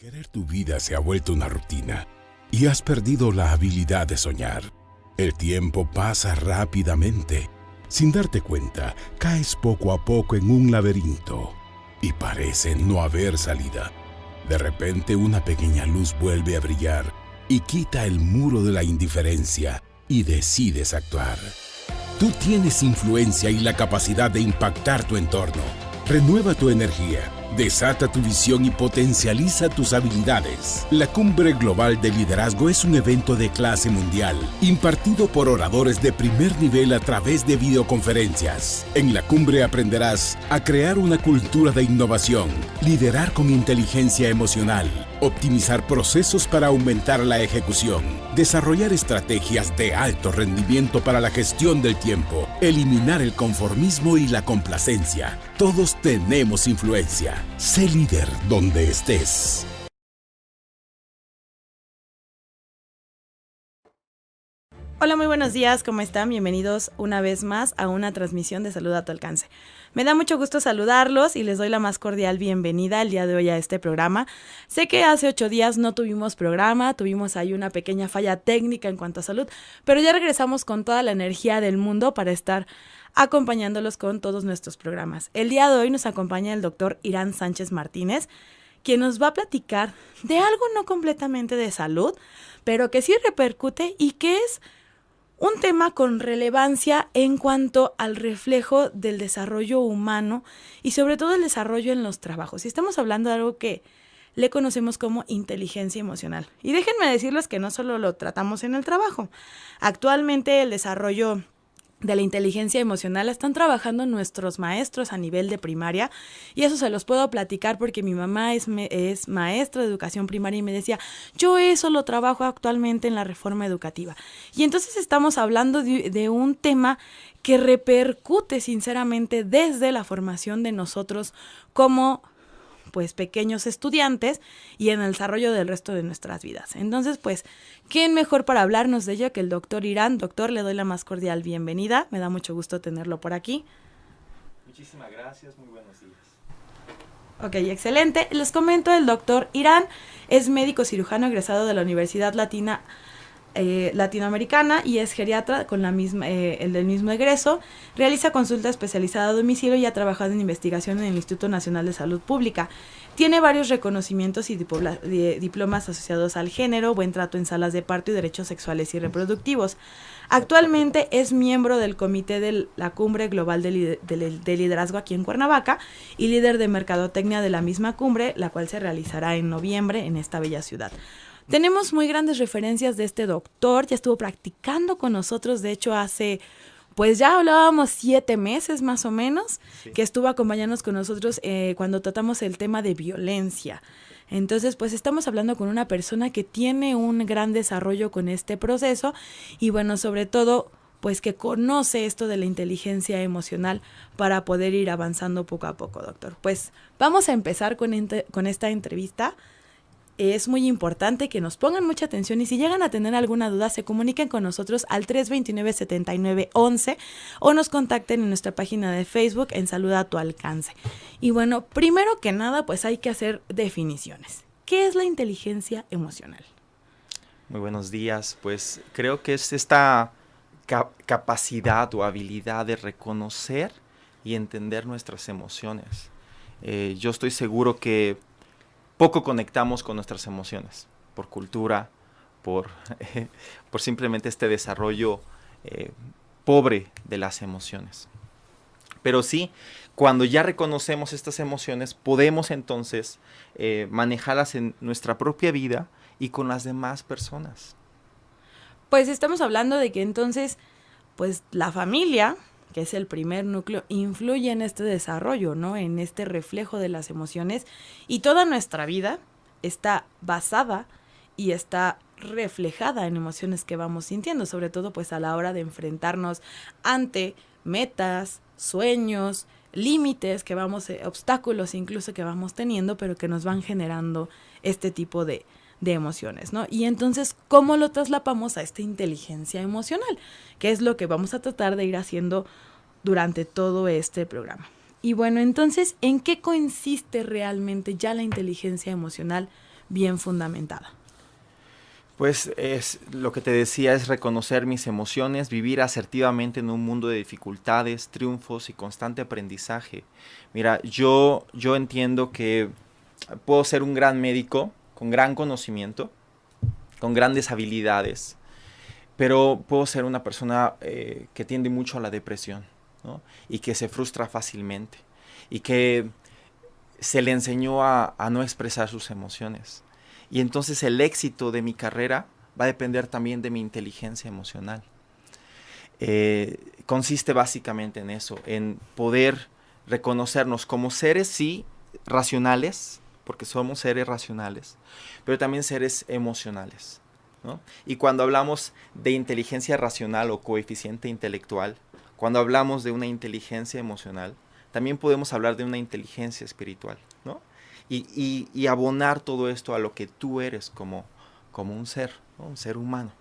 querer tu vida se ha vuelto una rutina y has perdido la habilidad de soñar. El tiempo pasa rápidamente. Sin darte cuenta, caes poco a poco en un laberinto y parece no haber salida. De repente una pequeña luz vuelve a brillar y quita el muro de la indiferencia y decides actuar. Tú tienes influencia y la capacidad de impactar tu entorno. Renueva tu energía, desata tu visión y potencializa tus habilidades. La Cumbre Global de Liderazgo es un evento de clase mundial, impartido por oradores de primer nivel a través de videoconferencias. En la cumbre aprenderás a crear una cultura de innovación, liderar con inteligencia emocional, optimizar procesos para aumentar la ejecución, desarrollar estrategias de alto rendimiento para la gestión del tiempo, eliminar el conformismo y la complacencia. Todos tenemos influencia. Sé líder donde estés. Hola, muy buenos días, ¿cómo están? Bienvenidos una vez más a una transmisión de Salud a tu alcance. Me da mucho gusto saludarlos y les doy la más cordial bienvenida el día de hoy a este programa. Sé que hace 8 días no tuvimos programa, tuvimos ahí una pequeña falla técnica en cuanto a salud, pero ya regresamos con toda la energía del mundo para estar acompañándolos con todos nuestros programas. El día de hoy nos acompaña el doctor Irán Sánchez Martínez, quien nos va a platicar de algo no completamente de salud, pero que sí repercute y que es un tema con relevancia en cuanto al reflejo del desarrollo humano y sobre todo el desarrollo en los trabajos. Y estamos hablando de algo que le conocemos como inteligencia emocional. Y déjenme decirles que no solo lo tratamos en el trabajo. Actualmente el desarrollo de la inteligencia emocional están trabajando nuestros maestros a nivel de primaria, y eso se los puedo platicar porque mi mamá es maestra de educación primaria y me decía, yo eso lo trabajo actualmente en la reforma educativa. Y entonces estamos hablando de un tema que repercute sinceramente desde la formación de nosotros como pequeños estudiantes y en el desarrollo del resto de nuestras vidas. Entonces, ¿quién mejor para hablarnos de ello que el doctor Irán? Doctor, le doy la más cordial bienvenida. Me da mucho gusto tenerlo por aquí. Muchísimas gracias, muy buenos días. Ok, excelente. Les comento, el doctor Irán es médico cirujano egresado de la Universidad Latinoamericana y es geriatra con el del mismo egreso. Realiza consulta especializada a domicilio y ha trabajado en investigación en el Instituto Nacional de Salud Pública. Tiene varios reconocimientos y diplomas asociados al género, buen trato en salas de parto y derechos sexuales y reproductivos. Actualmente es miembro del comité de la Cumbre Global de Liderazgo aquí en Cuernavaca y líder de mercadotecnia de la misma cumbre, la cual se realizará en noviembre en esta bella ciudad. Tenemos muy grandes referencias de este doctor, ya estuvo practicando con nosotros, de hecho hace, ya hablábamos 7 meses más o menos, sí, que estuvo acompañándonos con nosotros cuando tratamos el tema de violencia. Entonces, estamos hablando con una persona que tiene un gran desarrollo con este proceso y sobre todo, que conoce esto de la inteligencia emocional para poder ir avanzando poco a poco, doctor. Vamos a empezar con esta entrevista. Es muy importante que nos pongan mucha atención y si llegan a tener alguna duda se comuniquen con nosotros al 329-7911 o nos contacten en nuestra página de Facebook en Salud a tu alcance. Y primero que nada hay que hacer definiciones. ¿Qué es la inteligencia emocional? Muy buenos días, creo que es esta capacidad o habilidad de reconocer y entender nuestras emociones. Yo estoy seguro que poco conectamos con nuestras emociones, por cultura, por simplemente este desarrollo pobre de las emociones. Pero sí, cuando ya reconocemos estas emociones, podemos entonces manejarlas en nuestra propia vida y con las demás personas. Estamos hablando de que entonces, la familia, que es el primer núcleo, influye en este desarrollo, ¿no? En este reflejo de las emociones, y toda nuestra vida está basada y está reflejada en emociones que vamos sintiendo, sobre todo a la hora de enfrentarnos ante metas, sueños, límites que obstáculos incluso que vamos teniendo, pero que nos van generando este tipo de emociones, ¿no? Y entonces, ¿cómo lo traslapamos a esta inteligencia emocional? Que es lo que vamos a tratar de ir haciendo durante todo este programa. Y entonces, ¿en qué consiste realmente ya la inteligencia emocional bien fundamentada? Pues es lo que te decía, es reconocer mis emociones, vivir asertivamente en un mundo de dificultades, triunfos y constante aprendizaje. Mira, yo entiendo que puedo ser un gran médico, con gran conocimiento, con grandes habilidades, pero puedo ser una persona que tiende mucho a la depresión, ¿no? Y que se frustra fácilmente y que se le enseñó a no expresar sus emociones. Y entonces el éxito de mi carrera va a depender también de mi inteligencia emocional. Consiste básicamente en eso, en poder reconocernos como seres, sí, racionales, porque somos seres racionales, pero también seres emocionales, ¿no? Y cuando hablamos de inteligencia racional o coeficiente intelectual, cuando hablamos de una inteligencia emocional, también podemos hablar de una inteligencia espiritual, ¿no? Y abonar todo esto a lo que tú eres como un ser, ¿no? Un ser humano.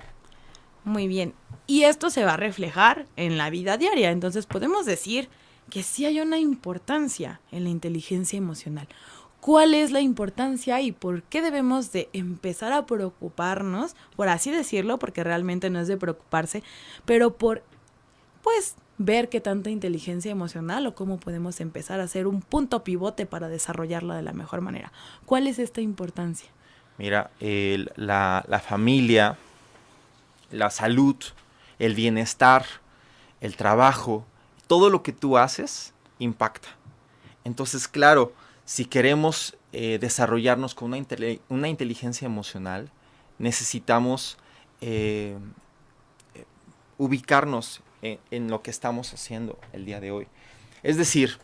Muy bien. Y esto se va a reflejar en la vida diaria. Entonces podemos decir que sí hay una importancia en la inteligencia emocional. ¿Cuál es la importancia y por qué debemos de empezar a preocuparnos, por así decirlo, porque realmente no es de preocuparse, pero por, pues, ver qué tanta inteligencia emocional o cómo podemos empezar a hacer un punto pivote para desarrollarla de la mejor manera? ¿Cuál es esta importancia? Mira, la familia, la salud, el bienestar, el trabajo, todo lo que tú haces impacta. Entonces, claro, si queremos desarrollarnos con una inteligencia emocional, necesitamos ubicarnos en lo que estamos haciendo el día de hoy. Es decir,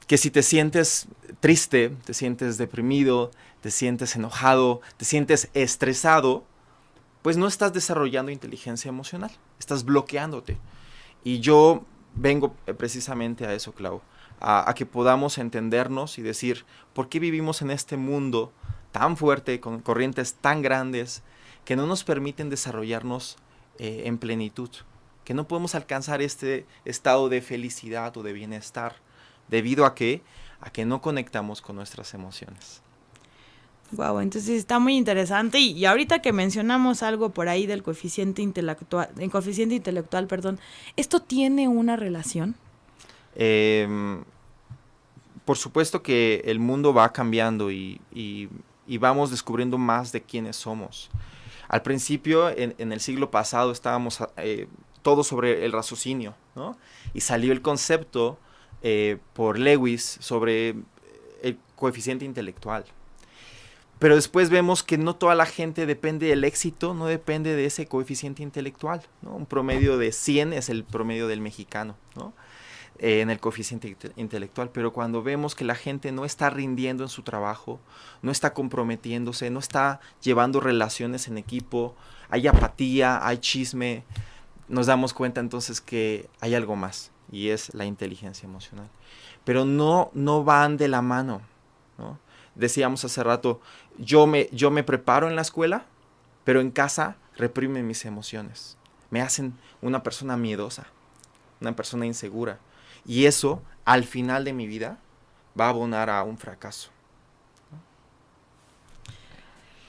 que si te sientes triste, te sientes deprimido, te sientes enojado, te sientes estresado, pues no estás desarrollando inteligencia emocional, estás bloqueándote. Y yo vengo precisamente a eso, Clau, a que podamos entendernos y decir, ¿por qué vivimos en este mundo tan fuerte, con corrientes tan grandes, que no nos permiten desarrollarnos en plenitud? Que no podemos alcanzar este estado de felicidad o de bienestar, debido a que no conectamos con nuestras emociones. Wow, entonces está muy interesante y ahorita que mencionamos algo por ahí del coeficiente intelectual, ¿esto tiene una relación? Por supuesto que el mundo va cambiando y vamos descubriendo más de quiénes somos. Al principio, en el siglo pasado, estábamos todo sobre el raciocinio, ¿no? Y salió el concepto por Lewis sobre el coeficiente intelectual. Pero después vemos que no toda la gente depende del éxito, no depende de ese coeficiente intelectual, ¿no? Un promedio de 100 es el promedio del mexicano, ¿no? En el coeficiente intelectual. Pero cuando vemos que la gente no está rindiendo en su trabajo, no está comprometiéndose, no está llevando relaciones en equipo, hay apatía, hay chisme, nos damos cuenta entonces que hay algo más, y es la inteligencia emocional. Pero no van de la mano, ¿no? Decíamos hace rato, yo me preparo en la escuela, pero en casa reprimen mis emociones. Me hacen una persona miedosa, una persona insegura. Y eso, al final de mi vida, va a abonar a un fracaso.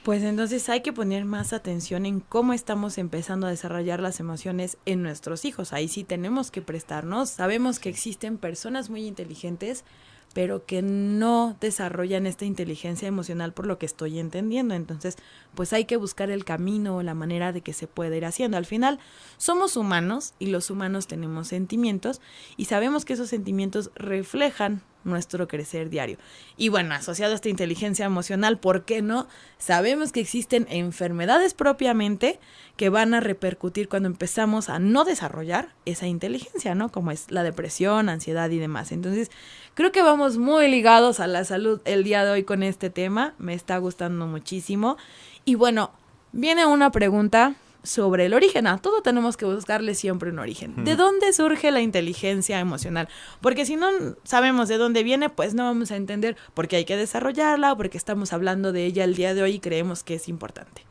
Pues entonces hay que poner más atención en cómo estamos empezando a desarrollar las emociones en nuestros hijos. Ahí sí tenemos que prestarnos. Sabemos que existen personas muy inteligentes, pero que no desarrollan esta inteligencia emocional por lo que estoy entendiendo. Entonces, pues hay que buscar el camino o la manera de que se pueda ir haciendo. Al final, somos humanos y los humanos tenemos sentimientos y sabemos que esos sentimientos reflejan nuestro crecer diario. Y bueno, asociado a esta inteligencia emocional, ¿por qué no? Sabemos que existen enfermedades propiamente que van a repercutir cuando empezamos a no desarrollar esa inteligencia, ¿no? Como es la depresión, ansiedad y demás. Entonces, creo que vamos muy ligados a la salud el día de hoy con este tema. Me está gustando muchísimo. Y bueno, viene una pregunta sobre el origen. A todo tenemos que buscarle siempre un origen. ¿De dónde surge la inteligencia emocional? Porque si no sabemos de dónde viene, pues no vamos a entender por qué hay que desarrollarla o por qué estamos hablando de ella el día de hoy y creemos que es importante.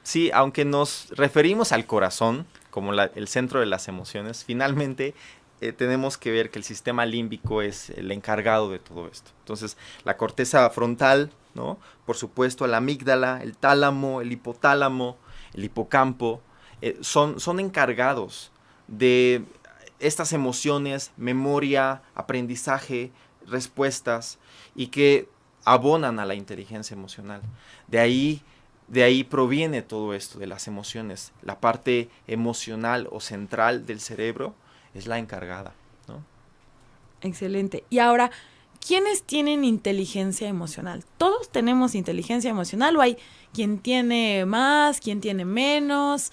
Sí, aunque nos referimos al corazón como el centro de las emociones, finalmente tenemos que ver que el sistema límbico es el encargado de todo esto. Entonces, la corteza frontal ¿no? Por supuesto, la amígdala, el tálamo, el hipotálamo, el hipocampo, son encargados de estas emociones, memoria, aprendizaje, respuestas, y que abonan a la inteligencia emocional. De ahí proviene todo esto de las emociones. La parte emocional o central del cerebro es la encargada, ¿no? Excelente. Y ahora, ¿quiénes tienen inteligencia emocional? ¿Todos tenemos inteligencia emocional o hay quien tiene más, quien tiene menos?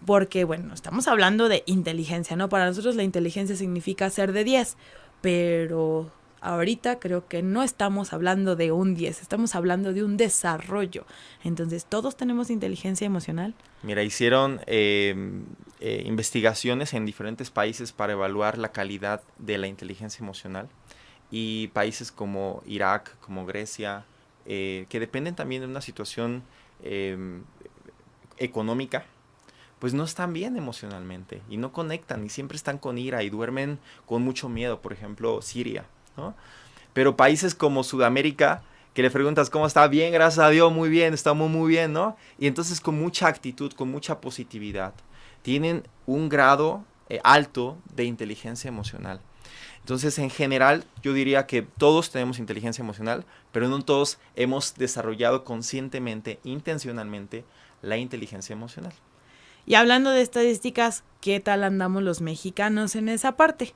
Porque, bueno, estamos hablando de inteligencia, ¿no? Para nosotros la inteligencia significa ser de 10, pero ahorita creo que no estamos hablando de un 10, estamos hablando de un desarrollo. Entonces, ¿todos tenemos inteligencia emocional? Mira, hicieron investigaciones en diferentes países para evaluar la calidad de la inteligencia emocional, y países como Irak, como Grecia, que dependen también de una situación económica, pues no están bien emocionalmente y no conectan y siempre están con ira y duermen con mucho miedo. Por ejemplo, Siria, ¿no? Pero países como Sudamérica, que le preguntas cómo está, bien, gracias a Dios, muy bien, estamos muy bien, ¿no? Y entonces con mucha actitud, con mucha positividad, tienen un grado alto de inteligencia emocional. Entonces, en general, yo diría que todos tenemos inteligencia emocional, pero no todos hemos desarrollado conscientemente, intencionalmente, la inteligencia emocional. Y hablando de estadísticas, ¿qué tal andamos los mexicanos en esa parte?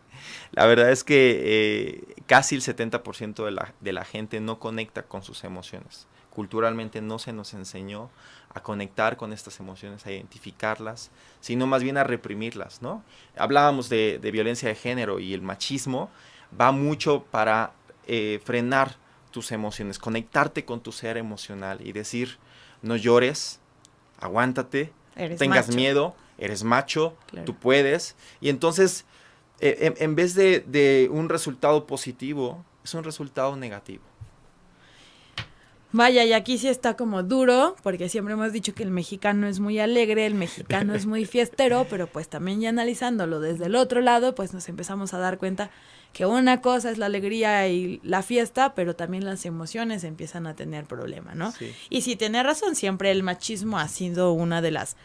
La verdad es que casi el 70% de la gente no conecta con sus emociones. Culturalmente no se nos enseñó a conectar con estas emociones, a identificarlas, sino más bien a reprimirlas, ¿no? Hablábamos de violencia de género, y el machismo va mucho para frenar tus emociones, conectarte con tu ser emocional y decir, no llores, aguántate, tengas miedo, eres macho, claro, tú puedes. Y entonces, en vez de un resultado positivo, es un resultado negativo. Vaya, y aquí sí está como duro, porque siempre hemos dicho que el mexicano es muy alegre, el mexicano es muy fiestero, pero pues también ya analizándolo desde el otro lado, pues nos empezamos a dar cuenta que una cosa es la alegría y la fiesta, pero también las emociones empiezan a tener problema, ¿no? Sí. Y sí, tiene razón, siempre el machismo ha sido una de las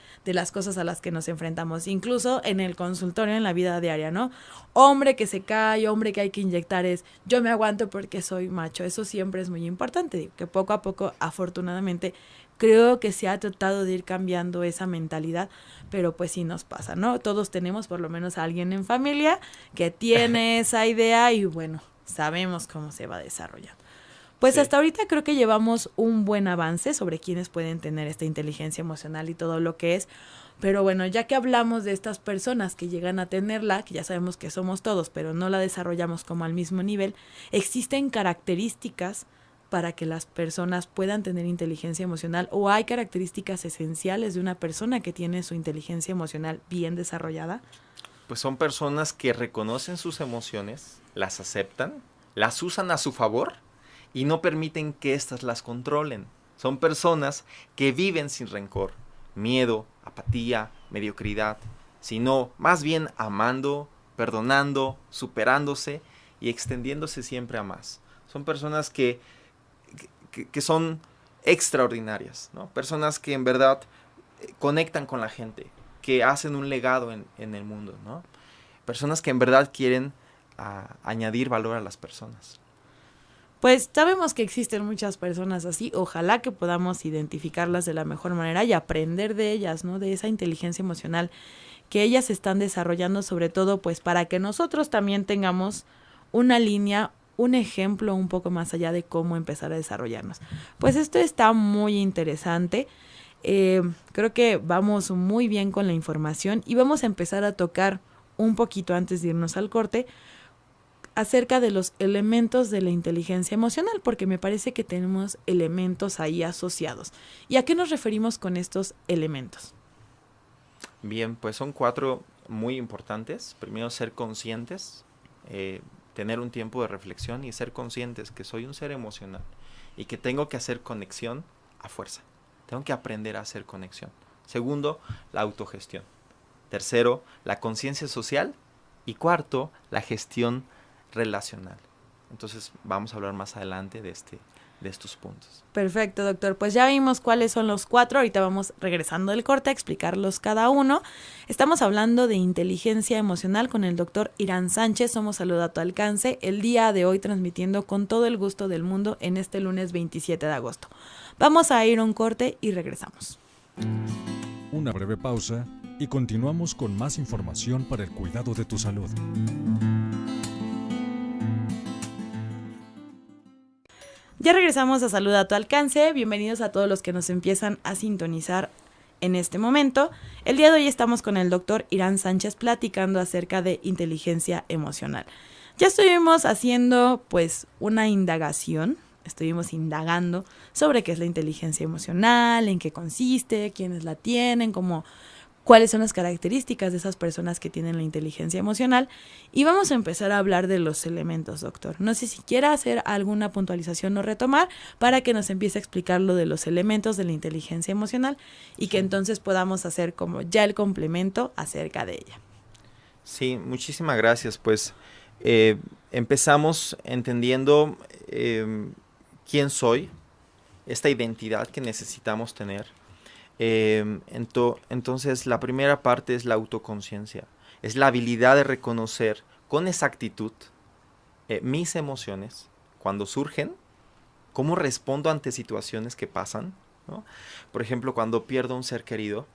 cosas a las que nos enfrentamos, incluso en el consultorio, en la vida diaria, ¿no? Hombre que se cae, hombre que hay que inyectar, es yo me aguanto porque soy macho. Eso siempre es muy importante, digo, que poco a poco, afortunadamente, creo que se ha tratado de ir cambiando esa mentalidad, pero pues sí nos pasa, ¿no? Todos tenemos por lo menos a alguien en familia que tiene esa idea y bueno, sabemos cómo se va desarrollando. Pues sí, hasta ahorita creo que llevamos un buen avance sobre quiénes pueden tener esta inteligencia emocional y todo lo que es. Pero bueno, ya que hablamos de estas personas que llegan a tenerla, que ya sabemos que somos todos, pero no la desarrollamos como al mismo nivel, existen características para que las personas puedan tener inteligencia emocional, o hay características esenciales de una persona que tiene su inteligencia emocional bien desarrollada. Pues son personas que reconocen sus emociones, las aceptan, las usan a su favor y no permiten que éstas las controlen. Son personas que viven sin rencor, miedo, apatía, mediocridad, sino más bien amando, perdonando, superándose y extendiéndose siempre a más. Son personas que son extraordinarias, ¿no? Personas que en verdad conectan con la gente, que hacen un legado en el mundo, ¿no? Personas que en verdad quieren añadir valor a las personas. Pues sabemos que existen muchas personas así, ojalá que podamos identificarlas de la mejor manera y aprender de ellas, ¿no? De esa inteligencia emocional que ellas están desarrollando, sobre todo pues para que nosotros también tengamos una línea, un ejemplo un poco más allá de cómo empezar a desarrollarnos. Pues esto está muy interesante. Creo que vamos muy bien con la información y vamos a empezar a tocar un poquito antes de irnos al corte acerca de los elementos de la inteligencia emocional, porque me parece que tenemos elementos ahí asociados. ¿Y a qué nos referimos con estos elementos? Bien, pues son 4 muy importantes. Primero, ser conscientes, tener un tiempo de reflexión y ser conscientes que soy un ser emocional y que tengo que hacer conexión a fuerza. Tengo que aprender a hacer conexión. Segundo, la autogestión. Tercero, la conciencia social. Y cuarto, la gestión relacional. Entonces vamos a hablar más adelante de este de estos puntos. Perfecto, doctor. Pues ya vimos cuáles son los 4. Ahorita vamos regresando del corte a explicarlos cada uno. Estamos hablando de inteligencia emocional con el doctor Irán Sánchez. Somos Salud a tu alcance. El día de hoy transmitiendo con todo el gusto del mundo en este lunes 27 de agosto. Vamos a ir a un corte y regresamos. Una breve pausa y continuamos con más información para el cuidado de tu salud. Ya regresamos a Salud a tu alcance. Bienvenidos a todos los que nos empiezan a sintonizar en este momento. El día de hoy estamos con el doctor Irán Sánchez platicando acerca de inteligencia emocional. Ya estuvimos haciendo pues una indagación, estuvimos indagando sobre qué es la inteligencia emocional, en qué consiste, quiénes la tienen, cuáles son las características de esas personas que tienen la inteligencia emocional. Y vamos a empezar a hablar de los elementos, doctor. No sé si quiera hacer alguna puntualización o retomar para que nos empiece a explicar lo de los elementos de la inteligencia emocional y que entonces podamos hacer como ya el complemento acerca de ella. Sí, muchísimas gracias. Pues empezamos entendiendo quién soy, esta identidad que necesitamos tener. Entonces la primera parte es la autoconciencia, es la habilidad de reconocer con exactitud mis emociones cuando surgen, cómo respondo ante situaciones que pasan, ¿no? Por ejemplo, cuando pierdo un ser querido,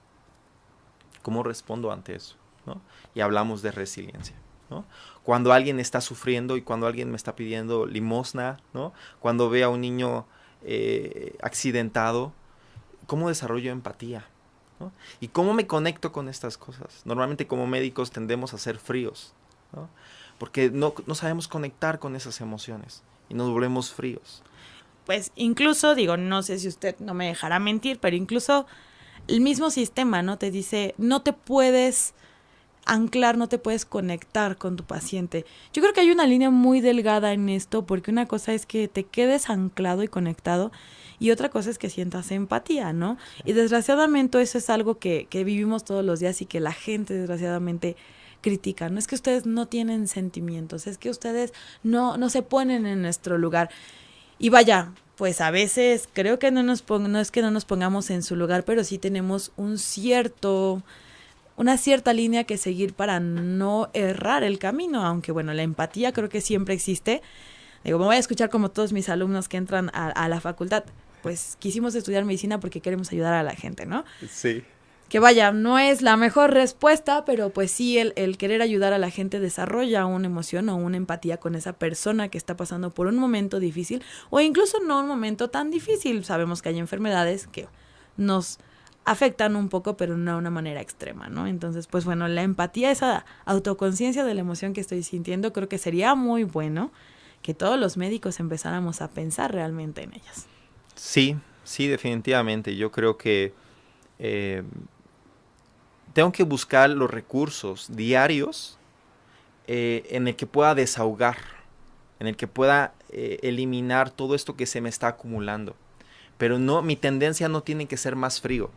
cómo respondo ante eso, ¿no? Y hablamos de resiliencia, ¿no? Cuando alguien está sufriendo y cuando alguien me está pidiendo limosna, ¿no? Cuando veo a un niño accidentado, ¿cómo desarrollo empatía? ¿No? ¿Y cómo me conecto con estas cosas? Normalmente como médicos tendemos a ser fríos, ¿no? Porque no sabemos conectar con esas emociones y nos volvemos fríos. Pues incluso, no sé si usted no me dejará mentir, pero incluso el mismo sistema, ¿no? Te dice, no te puedes anclar, no te puedes conectar con tu paciente. Yo creo que hay una línea muy delgada en esto, porque una cosa es que te quedes anclado y conectado, y otra cosa es que sientas empatía, ¿no? Y desgraciadamente eso es algo que vivimos todos los días y que la gente desgraciadamente critica. No es que ustedes no tienen sentimientos, es que ustedes no se ponen en nuestro lugar. Y vaya, pues a veces creo que no es que no nos pongamos en su lugar, pero sí tenemos una cierta línea que seguir para no errar el camino, aunque bueno, la empatía creo que siempre existe. Me voy a escuchar como todos mis alumnos que entran a la facultad. Pues quisimos estudiar medicina porque queremos ayudar a la gente, ¿no? Sí. Que vaya, no es la mejor respuesta, pero pues sí, el querer ayudar a la gente desarrolla una emoción o una empatía con esa persona que está pasando por un momento difícil, o incluso no un momento tan difícil. Sabemos que hay enfermedades que nos afectan un poco, pero no de una manera extrema, ¿no? Entonces, pues bueno, la empatía, esa autoconciencia de la emoción que estoy sintiendo, creo que sería muy bueno que todos los médicos empezáramos a pensar realmente en ellas. Sí, definitivamente. Yo creo que tengo que buscar los recursos diarios en el que pueda desahogar, en el que pueda eliminar todo esto que se me está acumulando. Pero no, mi tendencia no tiene que ser más frío,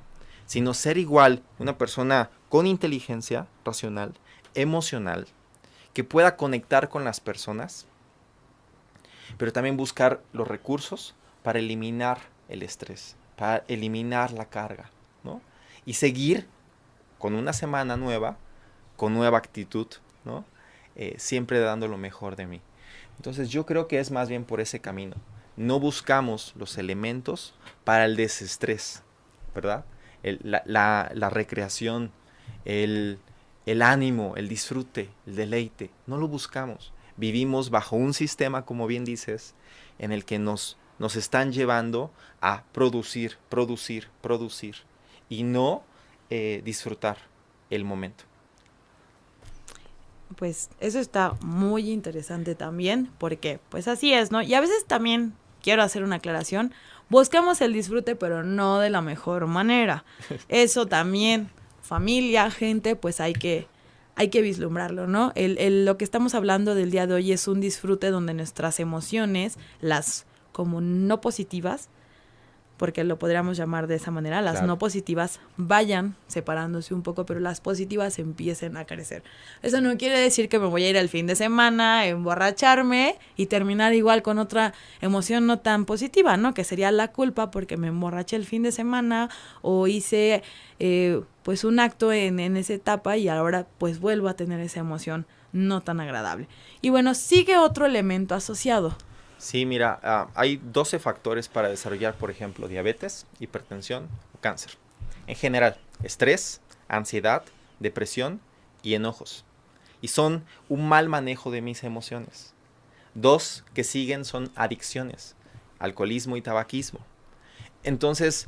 sino ser igual una persona con inteligencia racional, emocional, que pueda conectar con las personas, pero también buscar los recursos para eliminar el estrés, para eliminar la carga, ¿no? Y seguir con una semana nueva, con nueva actitud, ¿no? Siempre dando lo mejor de mí. Entonces yo creo que es más bien por ese camino. No buscamos los elementos para el desestrés, ¿verdad? La recreación, el ánimo, el disfrute, el deleite. No lo buscamos. Vivimos bajo un sistema, como bien dices, en el que nos están llevando a producir y no disfrutar el momento. Pues eso está muy interesante también, porque pues así es, ¿no? Y a veces también quiero hacer una aclaración, buscamos el disfrute, pero no de la mejor manera. Eso también, familia, gente, pues hay que vislumbrarlo, ¿no? Lo que estamos hablando del día de hoy es un disfrute donde nuestras emociones, las como no positivas, porque lo podríamos llamar de esa manera, las no positivas vayan separándose un poco, pero las positivas empiecen a crecer. Eso no quiere decir que me voy a ir el fin de semana, emborracharme y terminar igual con otra emoción no tan positiva, ¿no? Que sería la culpa porque me emborraché el fin de semana o hice pues un acto en esa etapa y ahora pues vuelvo a tener esa emoción no tan agradable. Y bueno, sigue otro elemento asociado. Sí, mira, hay 12 factores para desarrollar, por ejemplo, diabetes, hipertensión o cáncer. En general, estrés, ansiedad, depresión y enojos. Y son un mal manejo de mis emociones. 2 que siguen son adicciones, alcoholismo y tabaquismo. Entonces,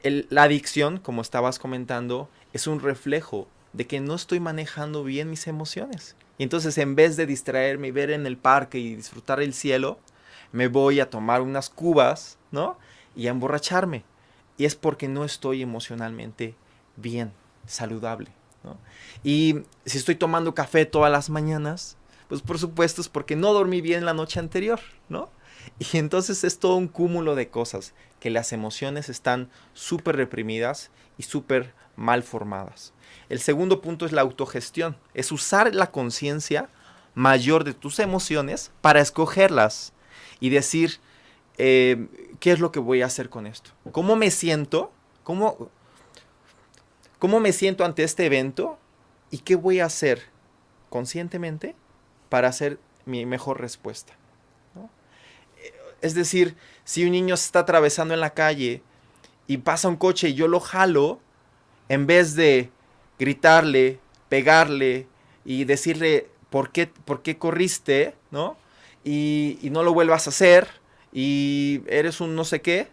la adicción, como estabas comentando, es un reflejo de que no estoy manejando bien mis emociones. Y entonces, en vez de distraerme y ver en el parque y disfrutar el cielo, me voy a tomar unas cubas, ¿no? Y a emborracharme. Y es porque no estoy emocionalmente bien, saludable, ¿no? Y si estoy tomando café todas las mañanas, pues por supuesto es porque no dormí bien la noche anterior, ¿no? Y entonces es todo un cúmulo de cosas, que las emociones están súper reprimidas y súper mal formadas. El segundo punto es la autogestión, es usar la conciencia mayor de tus emociones para escogerlas y decir, ¿qué es lo que voy a hacer con esto? ¿Cómo me siento? ¿Cómo me siento ante este evento? ¿Y qué voy a hacer conscientemente para hacer mi mejor respuesta? ¿No? Es decir, si un niño se está atravesando en la calle y pasa un coche y yo lo jalo, en vez de gritarle, pegarle y decirle por qué corriste, ¿no? Y no lo vuelvas a hacer y eres un no sé qué.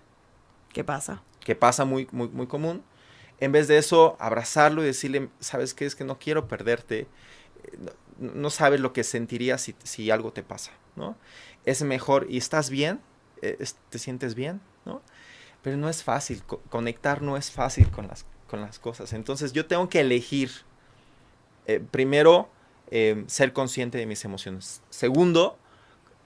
¿Qué pasa? Que pasa muy, muy, muy común. En vez de eso, abrazarlo y decirle, ¿sabes qué? Es que no quiero perderte. No sabes lo que sentirías si algo te pasa, ¿no? Es mejor, y estás bien, te sientes bien, ¿no? Pero no es fácil, conectar no es fácil con las cosas. Entonces yo tengo que elegir, primero, ser consciente de mis emociones. Segundo,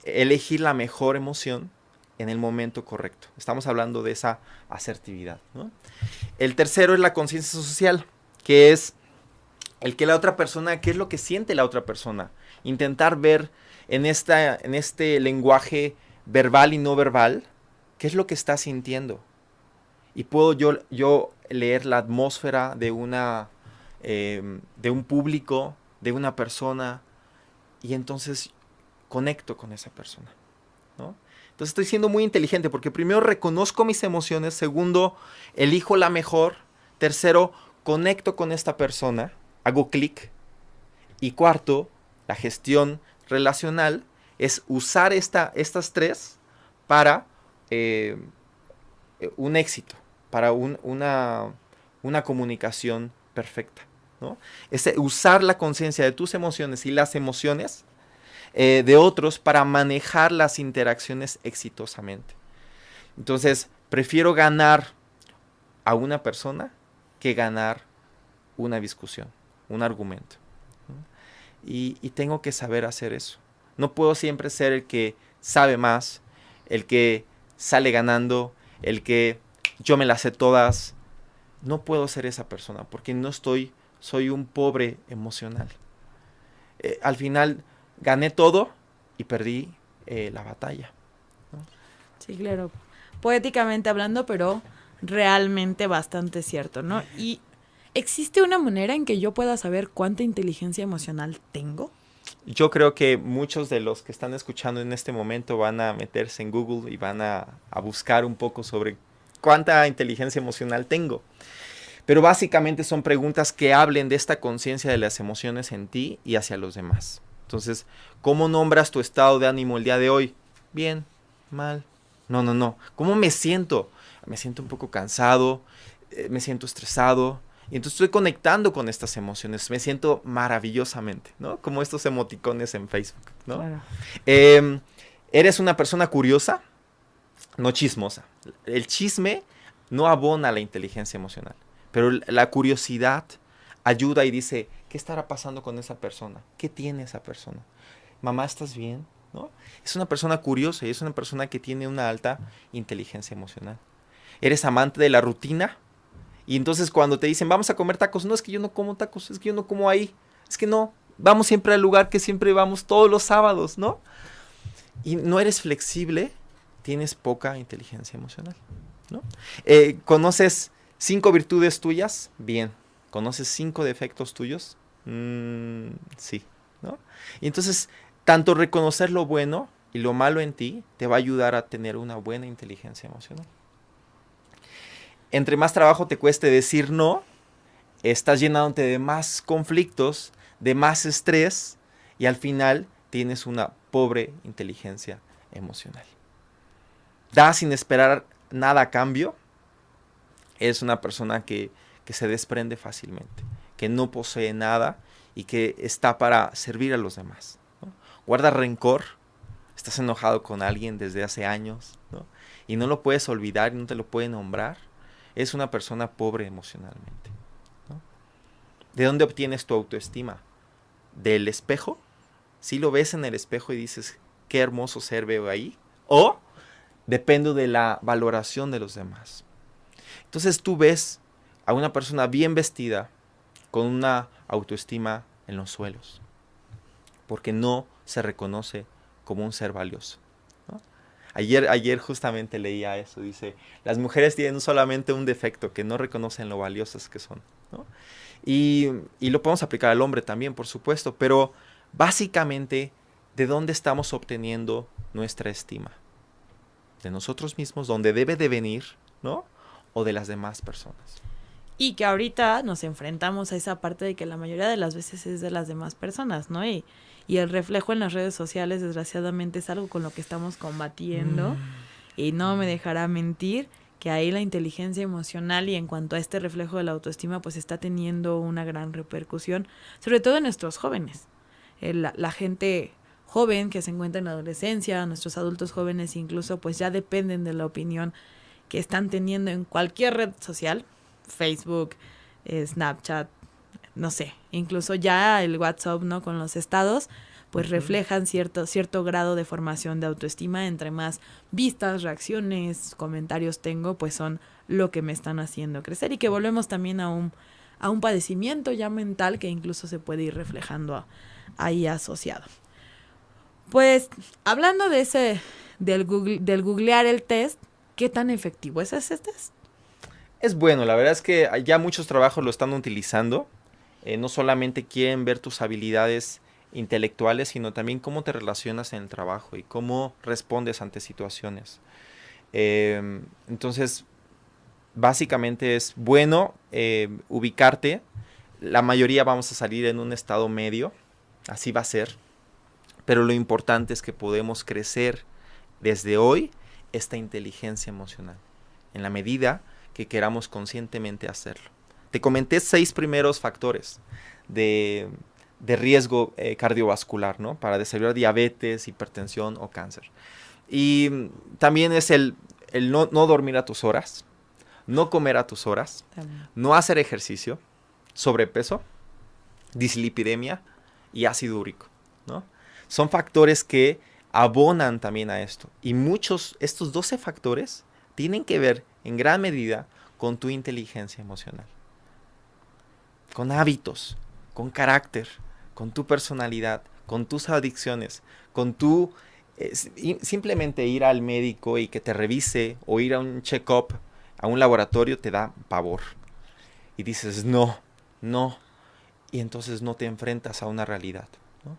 elegir la mejor emoción en el momento correcto. Estamos hablando de esa asertividad, ¿no? El tercero es la conciencia social, que es el que la otra persona, qué es lo que siente la otra persona. Intentar ver en este lenguaje verbal y no verbal, qué es lo que está sintiendo. Y puedo yo leer la atmósfera de un público, de una persona, y entonces conecto con esa persona, ¿no? Entonces estoy siendo muy inteligente porque primero reconozco mis emociones, segundo, elijo la mejor, tercero, conecto con esta persona, hago clic, y cuarto, la gestión relacional es usar estas tres para un éxito, para una comunicación perfecta, ¿no? Es usar la conciencia de tus emociones y las emociones de otros para manejar las interacciones exitosamente. Entonces, prefiero ganar a una persona que ganar una discusión, un argumento, ¿no? Y tengo que saber hacer eso. No puedo siempre ser el que sabe más, el que sale ganando, el que yo me las sé todas. No puedo ser esa persona porque soy un pobre emocional. Al final gané todo y perdí la batalla, ¿no? Sí, claro. Poéticamente hablando, pero realmente bastante cierto, ¿no? Y ¿existe una manera en que yo pueda saber cuánta inteligencia emocional tengo? Yo creo que muchos de los que están escuchando en este momento van a meterse en Google y van a buscar un poco sobre cuánta inteligencia emocional tengo. Pero básicamente son preguntas que hablen de esta conciencia de las emociones en ti y hacia los demás. Entonces, ¿cómo nombras tu estado de ánimo el día de hoy? Bien, mal. No. ¿Cómo me siento? Me siento un poco cansado, me siento estresado. Y entonces estoy conectando con estas emociones. Me siento maravillosamente, ¿no? Como estos emoticones en Facebook, ¿no? Claro. ¿Eres una persona curiosa? No chismosa. El chisme no abona la inteligencia emocional. Pero la curiosidad ayuda y dice, ¿qué estará pasando con esa persona? ¿Qué tiene esa persona? Mamá, ¿estás bien? ¿No? Es una persona curiosa y es una persona que tiene una alta inteligencia emocional. Eres amante de la rutina. Y entonces cuando te dicen, vamos a comer tacos, no, es que yo no como tacos, es que yo no como ahí. Es que no, vamos siempre al lugar que siempre vamos todos los sábados, ¿no? Y no eres flexible, tienes poca inteligencia emocional, ¿no? ¿Conoces 5 virtudes tuyas? Bien. ¿Conoces 5 defectos tuyos? Sí, ¿no? Y entonces, tanto reconocer lo bueno y lo malo en ti te va a ayudar a tener una buena inteligencia emocional. Entre más trabajo te cueste decir no, estás llenándote de más conflictos, de más estrés, y al final tienes una pobre inteligencia emocional. Da sin esperar nada a cambio. Es una persona que se desprende fácilmente, que no posee nada y que está para servir a los demás, ¿no? Guarda rencor, estás enojado con alguien desde hace años, ¿no? Y no lo puedes olvidar y no te lo puede nombrar. Es una persona pobre emocionalmente, ¿no? ¿De dónde obtienes tu autoestima? ¿Del espejo? ¿Sí lo ves en el espejo y dices, qué hermoso ser veo ahí? ¿O dependo de la valoración de los demás? Entonces tú ves a una persona bien vestida con una autoestima en los suelos, porque no se reconoce como un ser valioso, ¿no? Ayer justamente leía eso, dice, las mujeres tienen solamente un defecto, que no reconocen lo valiosas que son, ¿no? Y lo podemos aplicar al hombre también, por supuesto, pero básicamente, ¿de dónde estamos obteniendo nuestra estima? De nosotros mismos, donde debe de venir, ¿no? O de las demás personas. Y que ahorita nos enfrentamos a esa parte de que la mayoría de las veces es de las demás personas, ¿no? Y el reflejo en las redes sociales, desgraciadamente, es algo con lo que estamos combatiendo. Y no me dejará mentir que ahí la inteligencia emocional y en cuanto a este reflejo de la autoestima, pues está teniendo una gran repercusión, sobre todo en nuestros jóvenes. La gente joven que se encuentra en la adolescencia, nuestros adultos jóvenes incluso, pues ya dependen de la opinión que están teniendo en cualquier red social, Facebook, Snapchat, no sé, incluso ya el WhatsApp, ¿no? Con los estados, pues reflejan cierto grado de formación de autoestima. Entre más vistas, reacciones, comentarios tengo, pues son lo que me están haciendo crecer, y que volvemos también a un padecimiento ya mental que incluso se puede ir reflejando ahí asociado. Pues hablando de del googlear el test, ¿qué tan efectivo es ese test? Es bueno, la verdad es que ya muchos trabajos lo están utilizando. No solamente quieren ver tus habilidades intelectuales, sino también cómo te relacionas en el trabajo y cómo respondes ante situaciones. Entonces, básicamente es bueno ubicarte. La mayoría vamos a salir en un estado medio, así va a ser. Pero lo importante es que podemos crecer desde hoy esta inteligencia emocional, en la medida que queramos conscientemente hacerlo. Te comenté 6 primeros factores de riesgo cardiovascular, ¿no? Para desarrollar diabetes, hipertensión o cáncer. Y también es el no dormir a tus horas, no comer a tus horas, no hacer ejercicio, sobrepeso, dislipidemia y ácido úrico, ¿no? Son factores que abonan también a esto. Y estos 12 factores tienen que ver en gran medida con tu inteligencia emocional, con hábitos, con carácter, con tu personalidad, con tus adicciones, con tu simplemente ir al médico y que te revise o ir a un check-up, a un laboratorio, te da pavor. Y dices, no. Y entonces no te enfrentas a una realidad, ¿no?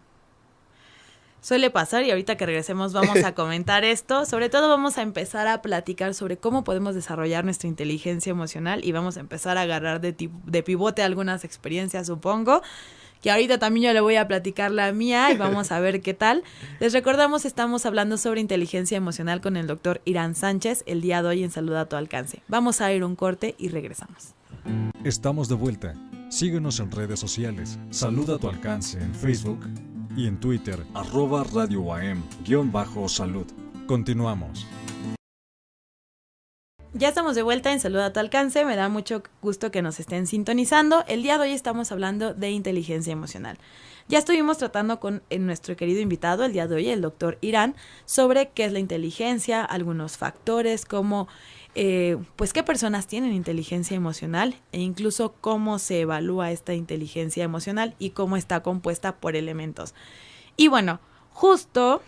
Suele pasar, y ahorita que regresemos vamos a comentar esto. Sobre todo vamos a empezar a platicar sobre cómo podemos desarrollar nuestra inteligencia emocional, y vamos a empezar a agarrar de pivote algunas experiencias, supongo, que ahorita también yo le voy a platicar la mía y vamos a ver qué tal. Les recordamos, estamos hablando sobre inteligencia emocional con el doctor Irán Sánchez el día de hoy en Salud a tu Alcance. Vamos a ir un corte y regresamos. Estamos de vuelta. Síguenos en redes sociales. Salud a tu Alcance en Facebook y en Twitter, @Radio AM_salud. Continuamos. Ya estamos de vuelta en Salud a tu Alcance. Me da mucho gusto que nos estén sintonizando. El día de hoy estamos hablando de inteligencia emocional. Ya estuvimos tratando con nuestro querido invitado el día de hoy, el doctor Irán, sobre qué es la inteligencia, algunos factores, cómo pues qué personas tienen inteligencia emocional e incluso cómo se evalúa esta inteligencia emocional y cómo está compuesta por elementos. Y bueno, justo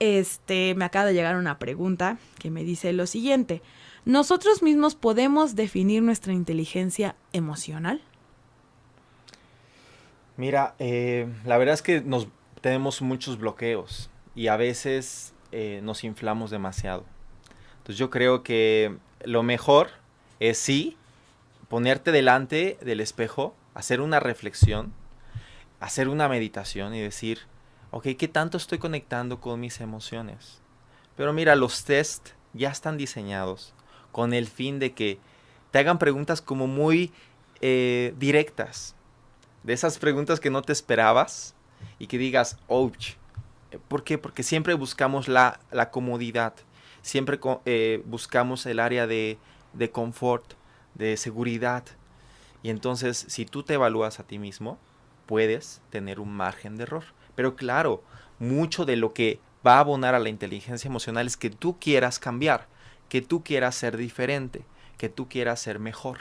me acaba de llegar una pregunta que me dice lo siguiente: ¿nosotros mismos podemos definir nuestra inteligencia emocional? Mira, la verdad es que tenemos muchos bloqueos y a veces nos inflamos demasiado. Entonces yo creo que lo mejor es sí ponerte delante del espejo, hacer una reflexión, hacer una meditación y decir, ok, ¿qué tanto estoy conectando con mis emociones? Pero mira, los test ya están diseñados con el fin de que te hagan preguntas como muy directas. De esas preguntas que no te esperabas y que digas, ouch. ¿Por qué? Porque siempre buscamos la comodidad. Siempre buscamos el área de confort, de seguridad. Y entonces, si tú te evalúas a ti mismo, puedes tener un margen de error. Pero claro, mucho de lo que va a abonar a la inteligencia emocional es que tú quieras cambiar, que tú quieras ser diferente, que tú quieras ser mejor.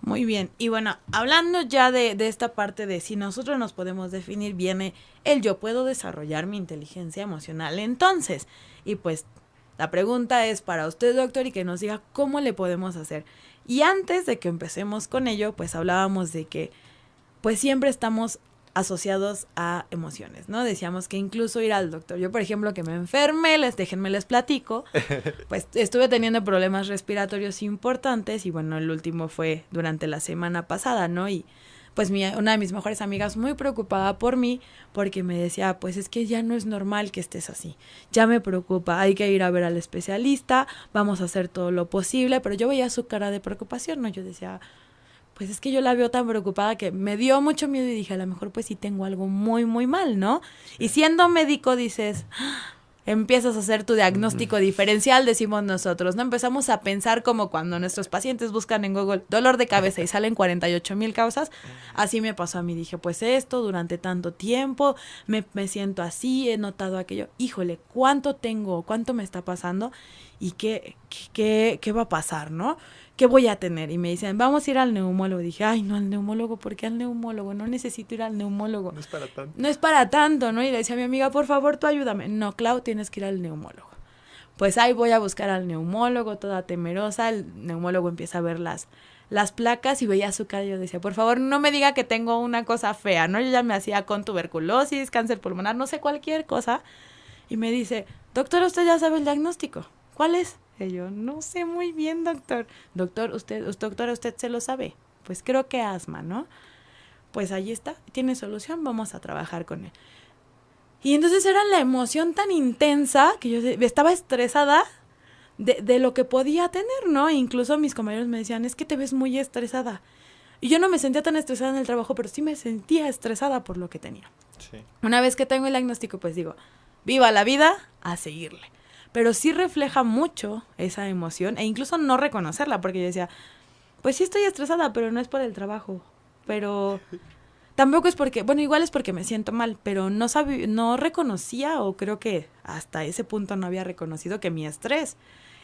Muy bien, y bueno, hablando ya de esta parte de si nosotros nos podemos definir, viene el yo puedo desarrollar mi inteligencia emocional entonces. Y pues la pregunta es para usted, doctor, y que nos diga cómo le podemos hacer. Y antes de que empecemos con ello, pues hablábamos de que pues siempre estamos asociados a emociones, ¿no? Decíamos que incluso ir al doctor. Yo, por ejemplo, que me enfermé, déjenme les platico, pues estuve teniendo problemas respiratorios importantes y bueno, el último fue durante la semana pasada, ¿no? Y pues una de mis mejores amigas muy preocupada por mí porque me decía, pues es que ya no es normal que estés así, ya me preocupa, hay que ir a ver al especialista, vamos a hacer todo lo posible, pero yo veía su cara de preocupación, ¿no? Yo decía, pues es que yo la veo tan preocupada que me dio mucho miedo y dije, a lo mejor pues sí tengo algo muy, muy mal, ¿no? Sí. Y siendo médico dices, empiezas a hacer tu diagnóstico diferencial, decimos nosotros, ¿no? Empezamos a pensar como cuando nuestros pacientes buscan en Google dolor de cabeza y salen 48,000 causas. Así me pasó a mí, dije, pues esto, durante tanto tiempo, me siento así, he notado aquello. Híjole, ¿cuánto tengo? ¿Cuánto me está pasando? ¿Y qué va a pasar, no? ¿Qué voy a tener? Y me dicen, vamos a ir al neumólogo. Dije, ay, no, al neumólogo, ¿por qué al neumólogo? No necesito ir al neumólogo. No es para tanto. No es para tanto, ¿no? Y le decía a mi amiga, por favor, tú ayúdame. No, Clau, tienes que ir al neumólogo. Pues ahí voy a buscar al neumólogo, toda temerosa. El neumólogo empieza a ver las placas y veía su cara y yo decía, por favor, no me diga que tengo una cosa fea, ¿no? Yo ya me hacía con tuberculosis, cáncer pulmonar, no sé, cualquier cosa. Y me dice, doctor, usted ya sabe el diagnóstico. ¿Cuál es? Y yo, no sé muy bien, doctor. Doctora, ¿usted se lo sabe? Pues creo que asma, ¿no? Pues ahí está, tiene solución, vamos a trabajar con él. Y entonces era la emoción tan intensa que yo estaba estresada de lo que podía tener, ¿no? E incluso mis compañeros me decían, es que te ves muy estresada. Y yo no me sentía tan estresada en el trabajo, pero sí me sentía estresada por lo que tenía. Sí. Una vez que tengo el diagnóstico, pues digo, viva la vida, a seguirle. Pero sí refleja mucho esa emoción e incluso no reconocerla, porque yo decía, pues sí estoy estresada, pero no es por el trabajo. Pero tampoco es porque, bueno, igual es porque me siento mal, pero no reconocía, o creo que hasta ese punto no había reconocido que mi estrés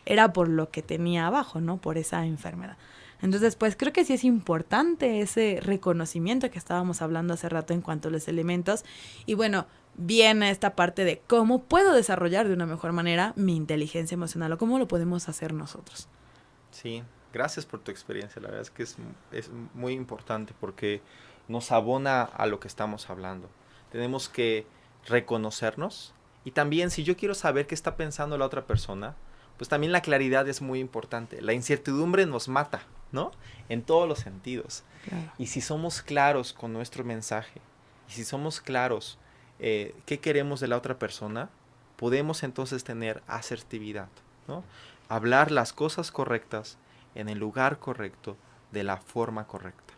era por lo que tenía abajo, ¿no? Por esa enfermedad. Entonces, pues creo que sí es importante ese reconocimiento que estábamos hablando hace rato en cuanto a los elementos. Y bueno, viene esta parte de cómo puedo desarrollar de una mejor manera mi inteligencia emocional o cómo lo podemos hacer nosotros. Sí, gracias por tu experiencia. La verdad es que es muy importante porque nos abona a lo que estamos hablando. Tenemos que reconocernos y también si yo quiero saber qué está pensando la otra persona, pues también la claridad es muy importante. La incertidumbre nos mata, ¿no? En todos los sentidos. Claro. Y si somos claros con nuestro mensaje y si somos claros qué queremos de la otra persona, podemos entonces tener asertividad, ¿no? Hablar las cosas correctas en el lugar correcto, de la forma correcta.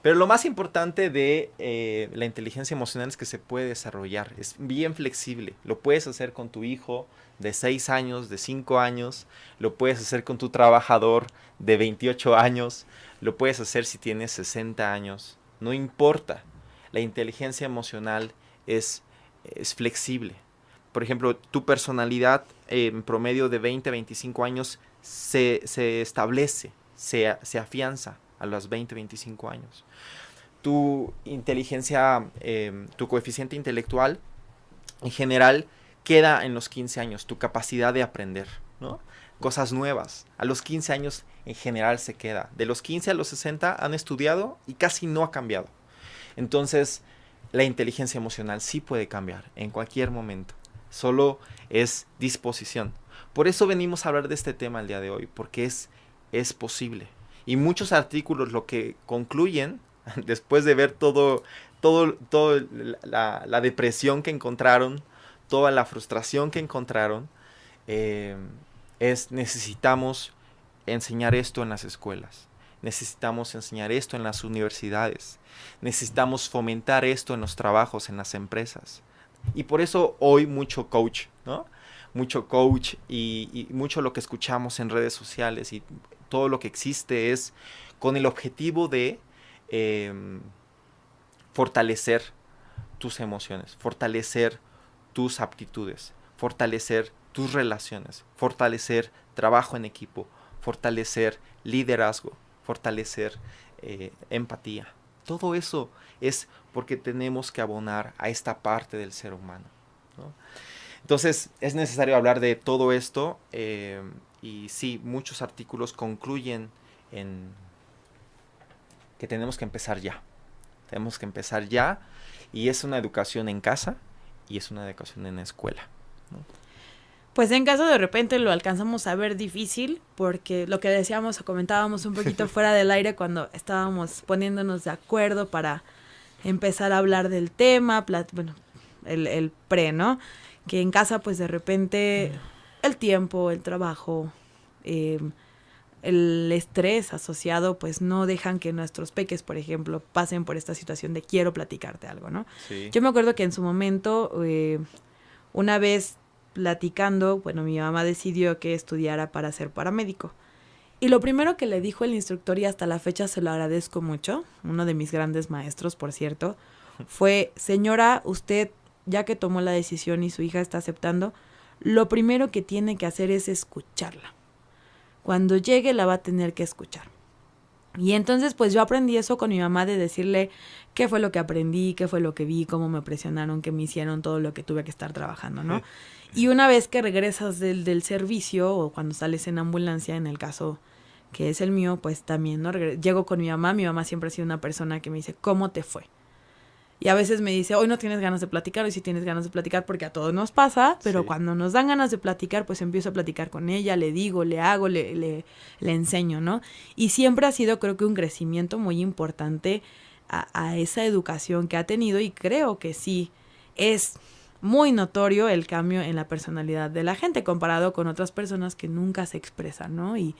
Pero lo más importante de la inteligencia emocional es que se puede desarrollar, es bien flexible. Lo puedes hacer con tu hijo de 6 años, de 5 años, lo puedes hacer con tu trabajador de 28 años, lo puedes hacer si tienes 60 años, no importa. La inteligencia emocional es flexible. Por ejemplo, tu personalidad en promedio de 20 a 25 años se establece, se afianza a los 20, 25 años. Tu inteligencia, tu coeficiente intelectual, en general, queda en los 15 años. Tu capacidad de aprender, ¿no? Cosas nuevas. A los 15 años, en general, se queda. De los 15 a los 60 han estudiado y casi no ha cambiado. Entonces, la inteligencia emocional sí puede cambiar en cualquier momento. Solo es disposición. Por eso venimos a hablar de este tema el día de hoy, porque es posible. Y muchos artículos lo que concluyen, después de ver todo la depresión que encontraron, toda la frustración que encontraron, necesitamos enseñar esto en las escuelas. Necesitamos enseñar esto en las universidades. Necesitamos fomentar esto en los trabajos, en las empresas. Y por eso hoy mucho coach, ¿no? Mucho coach y mucho lo que escuchamos en redes sociales y todo lo que existe es con el objetivo de fortalecer tus emociones, fortalecer tus aptitudes, fortalecer tus relaciones, fortalecer trabajo en equipo, fortalecer liderazgo, fortalecer empatía. Todo eso es porque tenemos que abonar a esta parte del ser humano, ¿no? Entonces es necesario hablar de todo esto y sí, muchos artículos concluyen en que tenemos que empezar ya. Tenemos que empezar ya y es una educación en casa y es una educación en la escuela, ¿no? Pues en caso de repente lo alcanzamos a ver difícil, porque lo que decíamos o comentábamos un poquito fuera del aire cuando estábamos poniéndonos de acuerdo para empezar a hablar del tema, bueno, el pre, ¿no? Que en casa pues de repente el tiempo, el trabajo, el estrés asociado pues no dejan que nuestros peques, por ejemplo, pasen por esta situación de quiero platicarte algo, ¿no? Sí. Yo me acuerdo que en su momento, una vez platicando, bueno, mi mamá decidió que estudiara para ser paramédico. Y lo primero que le dijo el instructor, y hasta la fecha se lo agradezco mucho, uno de mis grandes maestros, por cierto, fue, señora, usted, ya que tomó la decisión y su hija está aceptando, lo primero que tiene que hacer es escucharla. Cuando llegue la va a tener que escuchar. Y entonces pues yo aprendí eso con mi mamá, de decirle qué fue lo que aprendí, qué fue lo que vi, cómo me presionaron, qué me hicieron, todo lo que tuve que estar trabajando, ¿no? Y una vez que regresas del servicio o cuando sales en ambulancia, en el caso que es el mío, pues también, ¿no? Llego con mi mamá siempre ha sido una persona que me dice, ¿cómo te fue? Y a veces me dice, hoy no tienes ganas de platicar, hoy sí tienes ganas de platicar, porque a todos nos pasa, pero sí, cuando nos dan ganas de platicar, pues empiezo a platicar con ella, le digo, le hago, le enseño, ¿no? Y siempre ha sido, creo que un crecimiento muy importante a esa educación que ha tenido, y creo que sí, es muy notorio el cambio en la personalidad de la gente comparado con otras personas que nunca se expresan, ¿no? Y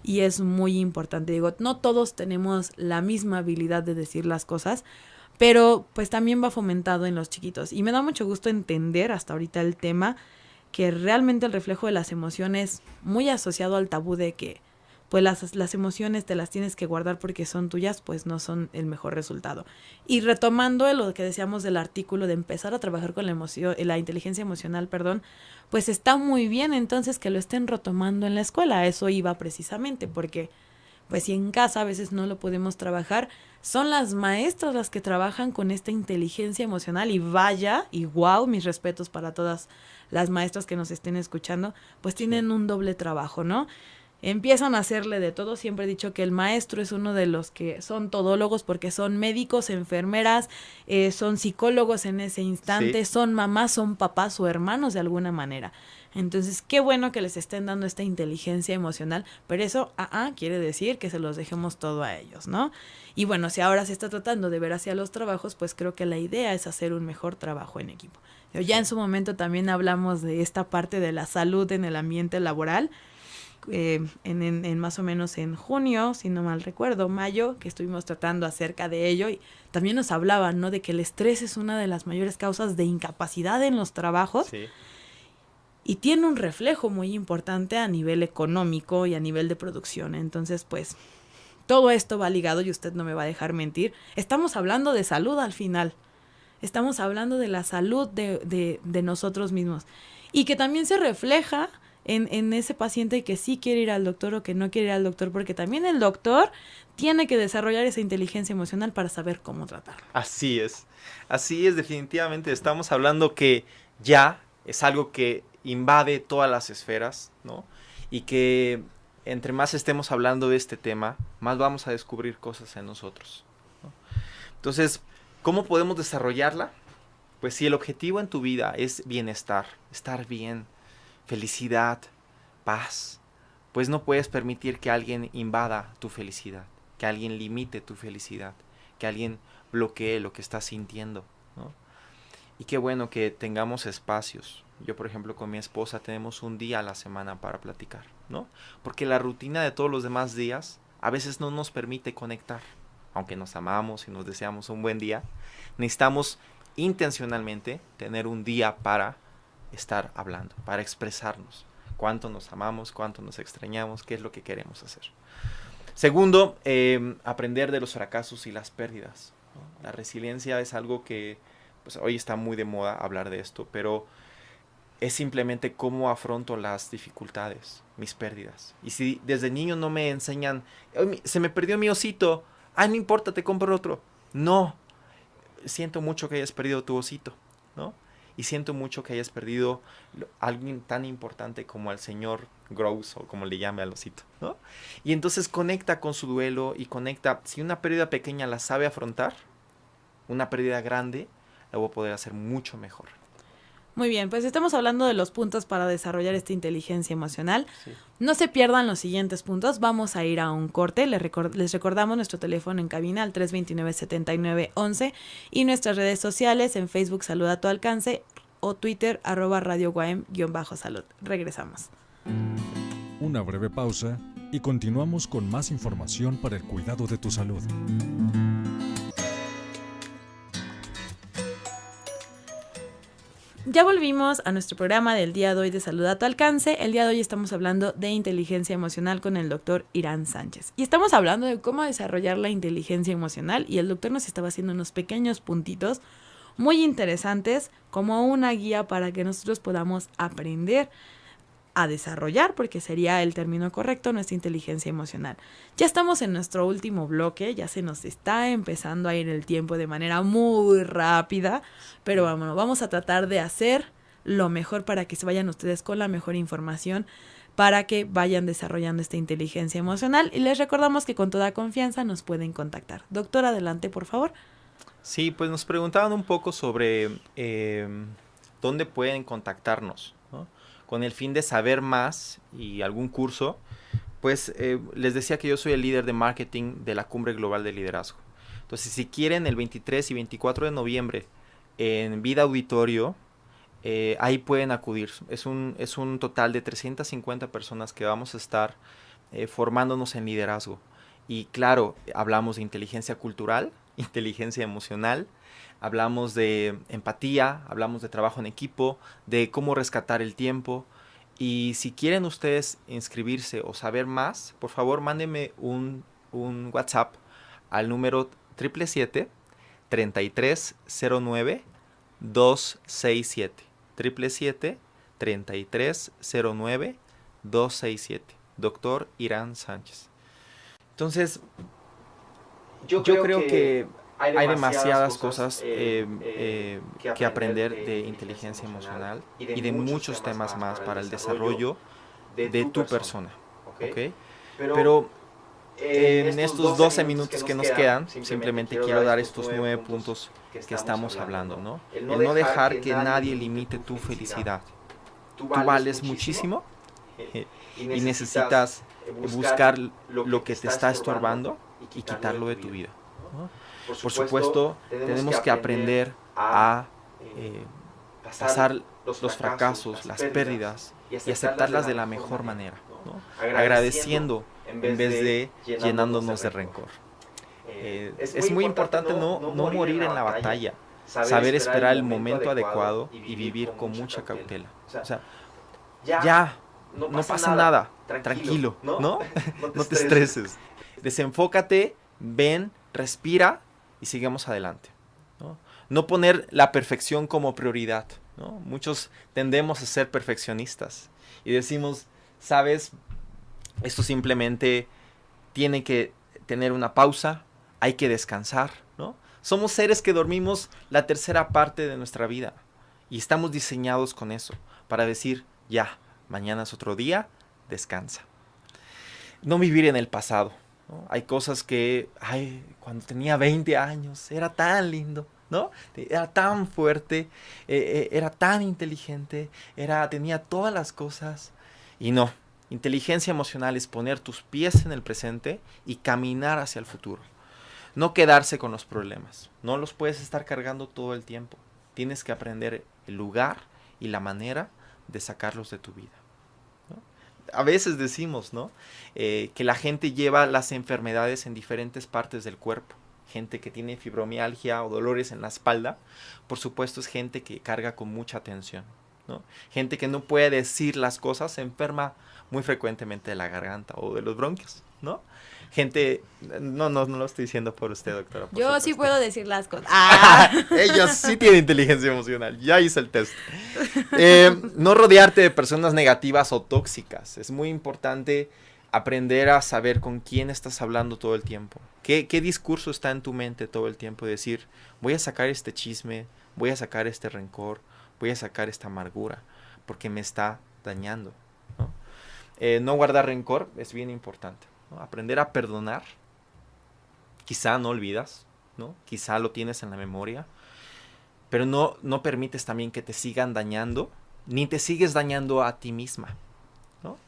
es muy importante, digo, no todos tenemos la misma habilidad de decir las cosas, pero pues también va fomentado en los chiquitos. Y me da mucho gusto entender hasta ahorita el tema, que realmente el reflejo de las emociones, muy asociado al tabú de que pues las emociones te las tienes que guardar porque son tuyas, pues no son el mejor resultado. Y retomando lo que decíamos del artículo de empezar a trabajar con la inteligencia emocional, pues está muy bien entonces que lo estén retomando en la escuela. Eso iba precisamente porque pues si en casa a veces no lo podemos trabajar, son las maestras las que trabajan con esta inteligencia emocional, y vaya, y wow, mis respetos para todas las maestras que nos estén escuchando, pues tienen un doble trabajo, ¿no? Empiezan a hacerle de todo. Siempre he dicho que el maestro es uno de los que son todólogos, porque son médicos, enfermeras, son psicólogos en ese instante, sí, son mamás, son papás o hermanos de alguna manera. Entonces, qué bueno que les estén dando esta inteligencia emocional, pero eso quiere decir que se los dejemos todo a ellos, ¿no? Y bueno, si ahora se está tratando de ver hacia los trabajos, pues creo que la idea es hacer un mejor trabajo en equipo. Ya en su momento también hablamos de esta parte de la salud en el ambiente laboral, en más o menos en junio, si no mal recuerdo, mayo, que estuvimos tratando acerca de ello, y también nos hablaban, ¿no?, de que el estrés es una de las mayores causas de incapacidad en los trabajos. Sí. Y tiene un reflejo muy importante a nivel económico y a nivel de producción. Entonces, pues, todo esto va ligado, y usted no me va a dejar mentir. Estamos hablando de salud al final. estamos hablando de la salud de nosotros mismos. Y que también se refleja en ese paciente que sí quiere ir al doctor o que no quiere ir al doctor, porque también el doctor tiene que desarrollar esa inteligencia emocional para saber cómo tratarlo. Así es, definitivamente. Estamos hablando que ya es algo que invade todas las esferas, ¿no? Y que entre más estemos hablando de este tema, más vamos a descubrir cosas en nosotros, ¿no? Entonces, ¿cómo podemos desarrollarla? Pues si el objetivo en tu vida es bienestar, estar bien, felicidad, paz, pues no puedes permitir que alguien invada tu felicidad, que alguien limite tu felicidad, que alguien bloquee lo que estás sintiendo, ¿no? Y qué bueno que tengamos espacios. Yo, por ejemplo, con mi esposa tenemos un día a la semana para platicar, ¿no? Porque la rutina de todos los demás días a veces no nos permite conectar. Aunque nos amamos y nos deseamos un buen día, necesitamos intencionalmente tener un día para estar hablando, para expresarnos cuánto nos amamos, cuánto nos extrañamos, qué es lo que queremos hacer. Segundo, aprender de los fracasos y las pérdidas, ¿no? La resiliencia es algo que pues, hoy está muy de moda hablar de esto, pero es simplemente cómo afronto las dificultades, mis pérdidas. Y si desde niño no me enseñan, se me perdió mi osito, no importa, te compro otro. No, siento mucho que hayas perdido tu osito, ¿no? Y siento mucho que hayas perdido a alguien tan importante como al señor Gross, o como le llame al osito, ¿no? Y entonces conecta con su duelo y conecta. Si una pérdida pequeña la sabe afrontar, una pérdida grande la voy a poder hacer mucho mejor. Muy bien, pues estamos hablando de los puntos para desarrollar esta inteligencia emocional. Sí. No se pierdan los siguientes puntos. Vamos a ir a un corte. Les recordamos nuestro teléfono en cabina al 329-7911 y nuestras redes sociales en Facebook Salud a tu alcance o Twitter @Radio Guaem_salud. Regresamos. Una breve pausa y continuamos con más información para el cuidado de tu salud. Ya volvimos a nuestro programa del día de hoy de Salud a tu alcance. El día de hoy estamos hablando de inteligencia emocional con el doctor Irán Sánchez. Y estamos hablando de cómo desarrollar la inteligencia emocional y el doctor nos estaba haciendo unos pequeños puntitos muy interesantes como una guía para que nosotros podamos aprender a desarrollar, porque sería el término correcto, nuestra inteligencia emocional. Ya estamos en nuestro último bloque, ya se nos está empezando a ir el tiempo de manera muy rápida, pero vamos a tratar de hacer lo mejor para que se vayan ustedes con la mejor información, para que vayan desarrollando esta inteligencia emocional. Y les recordamos que con toda confianza nos pueden contactar. Doctor, adelante, por favor. Sí, pues nos preguntaban un poco sobre dónde pueden contactarnos, ¿no? Con el fin de saber más y algún curso, pues les decía que yo soy el líder de marketing de la Cumbre Global de Liderazgo. Entonces, si quieren, el 23 y 24 de noviembre en Vida Auditorio, ahí pueden acudir. Es un total de 350 personas que vamos a estar formándonos en liderazgo. Y claro, hablamos de inteligencia cultural, inteligencia emocional, hablamos de empatía, hablamos de trabajo en equipo, de cómo rescatar el tiempo. Y si quieren ustedes inscribirse o saber más, por favor, mándenme un WhatsApp al número 777-3309-267. 777-3309-267. Doctor Irán Sánchez. Entonces, yo creo que hay demasiadas cosas que aprender de inteligencia emocional y de muchos temas más para el desarrollo de tu persona, ¿ok? Pero en estos 12 minutos que nos quedan, simplemente quiero dar estos 9 puntos que estamos hablando, ¿no? El no dejar que nadie limite tu felicidad. Tú vales muchísimo y necesitas buscar lo que te está estorbando y quitarlo de tu vida, ¿no? Por supuesto, tenemos que aprender a pasar los fracasos, las pérdidas y aceptarlas de la mejor manera, ¿no? Agradeciendo en vez de llenándonos de rencor. Es muy importante no morir en la batalla, saber esperar el momento adecuado y vivir con mucha cautela. O sea, ya, no pasa nada, tranquilo, ¿no? No te estreses. Desenfócate, ven, respira y sigamos adelante, ¿no? No poner la perfección como prioridad, ¿no? Muchos tendemos a ser perfeccionistas y decimos, ¿sabes? Esto simplemente tiene que tener una pausa, hay que descansar, ¿no? Somos seres que dormimos la tercera parte de nuestra vida y estamos diseñados con eso, para decir, ya, mañana es otro día, descansa. No vivir en el pasado, ¿no? Hay cosas que, cuando tenía 20 años, era tan lindo, ¿no? Era tan fuerte, era tan inteligente, tenía todas las cosas. Y no, inteligencia emocional es poner tus pies en el presente y caminar hacia el futuro. No quedarse con los problemas, no los puedes estar cargando todo el tiempo. Tienes que aprender el lugar y la manera de sacarlos de tu vida, ¿no? A veces decimos, ¿no? Que la gente lleva las enfermedades en diferentes partes del cuerpo. Gente que tiene fibromialgia o dolores en la espalda, por supuesto es gente que carga con mucha tensión, ¿no? Gente que no puede decir las cosas se enferma muy frecuentemente de la garganta o de los bronquios, ¿no? Gente, no lo estoy diciendo por usted, doctora. Por Yo supuesto. sí puedo decir las cosas. Ella sí tiene inteligencia emocional, ya hice el test. No rodearte de personas negativas o tóxicas. Es muy importante aprender a saber con quién estás hablando todo el tiempo. ¿Qué discurso está en tu mente todo el tiempo? Decir, voy a sacar este chisme, voy a sacar este rencor, voy a sacar esta amargura, porque me está dañando, ¿no? No guardar rencor es bien importante, ¿no? Aprender a perdonar. Quizá no olvidas, ¿no? Quizá lo tienes en la memoria, pero no permites también que te sigan dañando, ni te sigues dañando a ti misma, ¿no?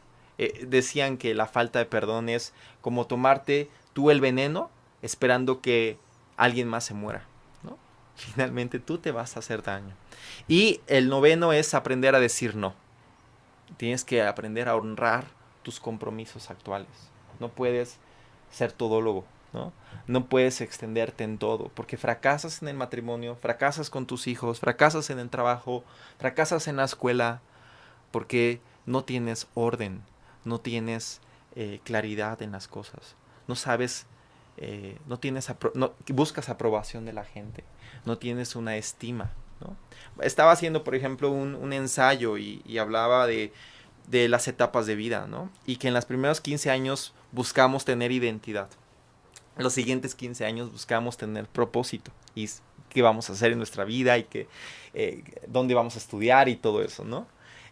Decían que la falta de perdón es como tomarte tú el veneno esperando que alguien más se muera, ¿no? Finalmente tú te vas a hacer daño. Y el noveno es aprender a decir no. Tienes que aprender a honrar tus compromisos actuales. No puedes ser todólogo, ¿no? No puedes extenderte en todo, porque fracasas en el matrimonio, fracasas con tus hijos, fracasas en el trabajo, fracasas en la escuela, porque no tienes orden, no tienes claridad en las cosas, no sabes, buscas aprobación de la gente, no tienes una estima, ¿no? Estaba haciendo, por ejemplo, un ensayo y hablaba de las etapas de vida, ¿no? Y que en los primeros 15 años buscamos tener identidad. En los siguientes 15 años buscamos tener propósito y qué vamos a hacer en nuestra vida y dónde vamos a estudiar y todo eso, ¿no?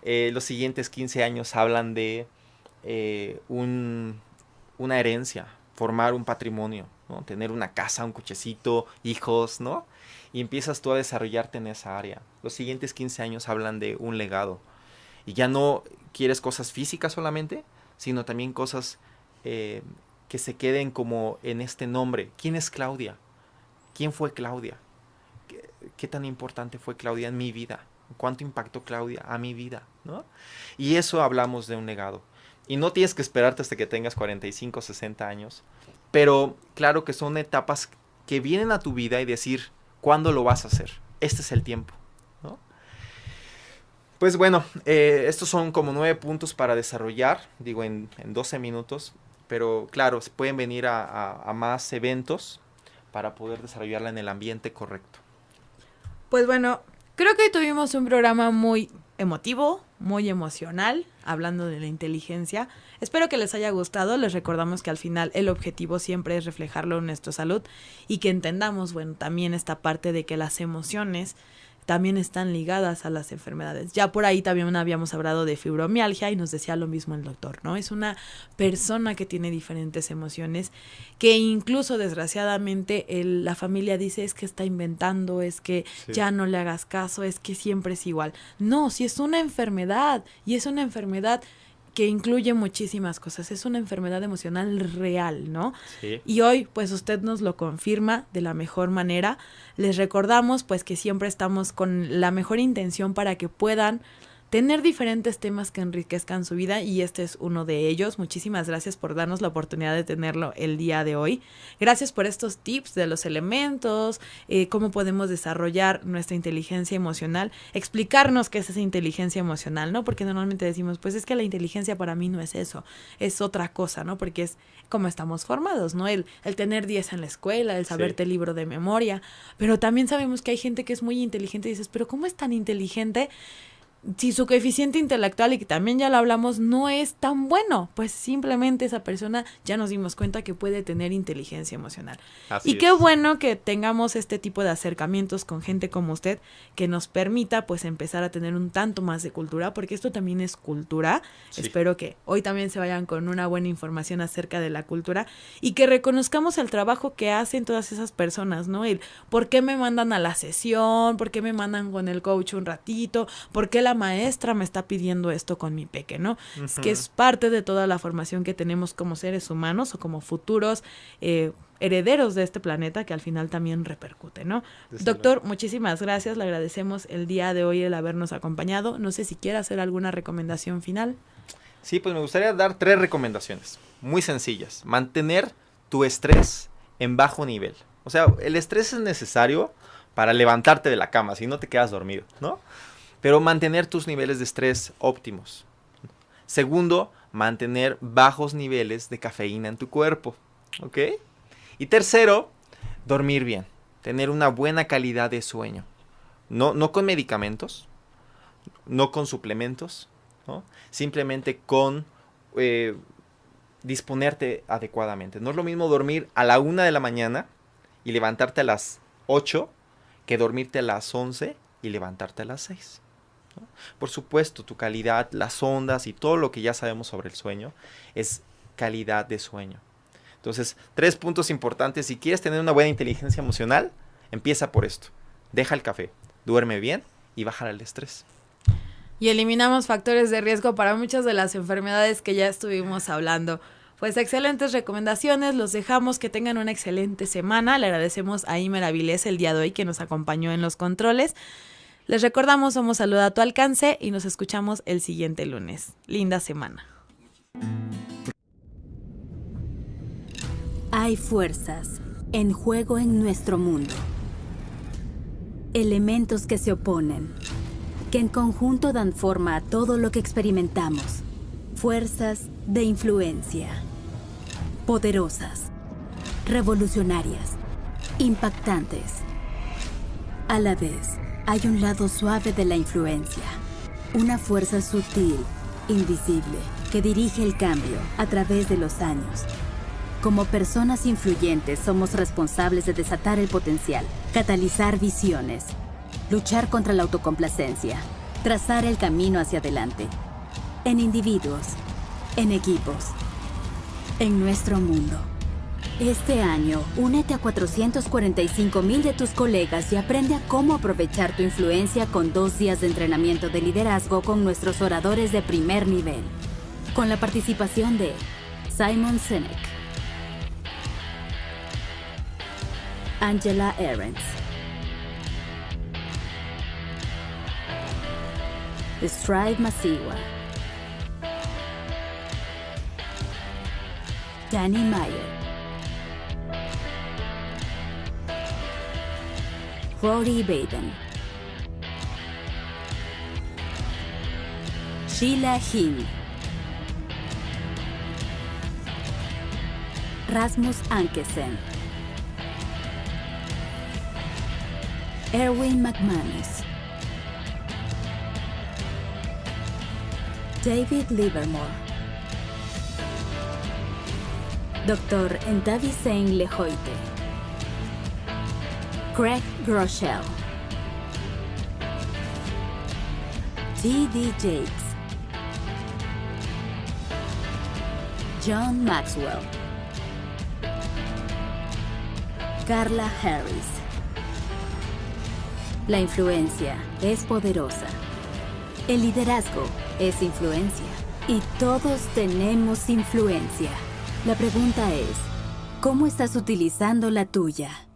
Los siguientes 15 años hablan de una herencia, formar un patrimonio, ¿no? Tener una casa, un cochecito, hijos, ¿no? Y empiezas tú a desarrollarte en esa área. Los siguientes 15 años hablan de un legado. Y ya no quieres cosas físicas solamente, sino también cosas que se queden como en este nombre. ¿Quién es Claudia? ¿Quién fue Claudia? ¿Qué tan importante fue Claudia en mi vida? ¿Cuánto impactó Claudia a mi vida, ¿no? Y eso hablamos de un legado. Y no tienes que esperarte hasta que tengas 45, 60 años. Pero claro que son etapas que vienen a tu vida y decir, ¿cuándo lo vas a hacer? Este es el tiempo, ¿no? Pues bueno, estos son como 9 puntos para desarrollar, digo en 12 minutos. Pero claro, se pueden venir a más eventos para poder desarrollarla en el ambiente correcto. Pues bueno, creo que tuvimos un programa muy emotivo, muy emocional, hablando de la inteligencia. Espero que les haya gustado. Les recordamos que al final el objetivo siempre es reflejarlo en nuestra salud y que entendamos, bueno, también esta parte de que las emociones también están ligadas a las enfermedades. Ya por ahí también habíamos hablado de fibromialgia y nos decía lo mismo el doctor, ¿no? Es una persona que tiene diferentes emociones que incluso desgraciadamente la familia dice es que está inventando, es que ya no le hagas caso, es que siempre es igual. No, si es una enfermedad y es una enfermedad que incluye muchísimas cosas, es una enfermedad emocional real, ¿no? Sí. Y hoy, pues usted nos lo confirma de la mejor manera. Les recordamos, pues, que siempre estamos con la mejor intención para que puedan tener diferentes temas que enriquezcan su vida y este es uno de ellos. Muchísimas gracias por darnos la oportunidad de tenerlo el día de hoy. Gracias por estos tips de los elementos, cómo podemos desarrollar nuestra inteligencia emocional, explicarnos qué es esa inteligencia emocional, ¿no? Porque normalmente decimos, pues es que la inteligencia para mí no es eso, es otra cosa, ¿no? Porque es como estamos formados, ¿no? El tener 10 en la escuela, el saberte el libro de memoria, pero también sabemos que hay gente que es muy inteligente y dices, pero ¿cómo es tan inteligente si su coeficiente intelectual, y que también ya lo hablamos, no es tan bueno? Pues simplemente esa persona ya nos dimos cuenta que puede tener inteligencia emocional. Así y qué es. bueno que tengamos este tipo de acercamientos con gente como usted que nos permita pues empezar a tener un tanto más de cultura, porque esto también es cultura. Sí. Espero que hoy también se vayan con una buena información acerca de la cultura y que reconozcamos el trabajo que hacen todas esas personas, ¿no? El por qué me mandan a la sesión, por qué me mandan con el coach un ratito, por qué la maestra me está pidiendo esto con mi peque, ¿no? Uh-huh. Es que es parte de toda la formación que tenemos como seres humanos o como futuros herederos de este planeta, que al final también repercute, ¿no? Doctor, muchísimas gracias, le agradecemos el día de hoy el habernos acompañado. No sé si quiere hacer alguna recomendación final. Sí, pues me gustaría dar 3 recomendaciones muy sencillas. Mantener tu estrés en bajo nivel. O sea, el estrés es necesario para levantarte de la cama, si no te quedas dormido, ¿no? Pero mantener tus niveles de estrés óptimos. Segundo, mantener bajos niveles de cafeína en tu cuerpo, ¿ok? Y tercero, dormir bien, tener una buena calidad de sueño. No con medicamentos, no con suplementos, ¿no? Simplemente con disponerte adecuadamente. No es lo mismo dormir a la 1 de la mañana y levantarte a las 8 que dormirte a las 11 y levantarte a las 6. ¿no? Por supuesto, tu calidad, las ondas y todo lo que ya sabemos sobre el sueño es calidad de sueño. Entonces, 3 puntos importantes. Si quieres tener una buena inteligencia emocional, empieza por esto. Deja el café, duerme bien y baja el estrés. Y eliminamos factores de riesgo para muchas de las enfermedades que ya estuvimos hablando. Pues excelentes recomendaciones, los dejamos, que tengan una excelente semana. Le agradecemos a Imer Avilés el día de hoy que nos acompañó en los controles. Les recordamos, somos Salud a tu alcance y nos escuchamos el siguiente lunes. Linda semana. Hay fuerzas en juego en nuestro mundo. Elementos que se oponen, que en conjunto dan forma a todo lo que experimentamos. Fuerzas de influencia. Poderosas, revolucionarias, impactantes. A la vez, hay un lado suave de la influencia. Una fuerza sutil, invisible, que dirige el cambio a través de los años. Como personas influyentes, somos responsables de desatar el potencial, catalizar visiones, luchar contra la autocomplacencia, trazar el camino hacia adelante. En individuos, en equipos, en nuestro mundo. Este año, únete a 445,000 de tus colegas y aprende a cómo aprovechar tu influencia con 2 días de entrenamiento de liderazgo con nuestros oradores de primer nivel. Con la participación de Simon Sinek, Angela Ahrendts, Strive Masiwa, Danny Meyer, Rory Baden, Sheila Hinn, Rasmus Ankesen, Erwin McManus, David Livermore, Dr. Ntavisen Lehoite, Craig Groeschel, T.D. Jakes, John Maxwell, Carla Harris. La influencia es poderosa. El liderazgo es influencia. Y todos tenemos influencia. La pregunta es, ¿cómo estás utilizando la tuya?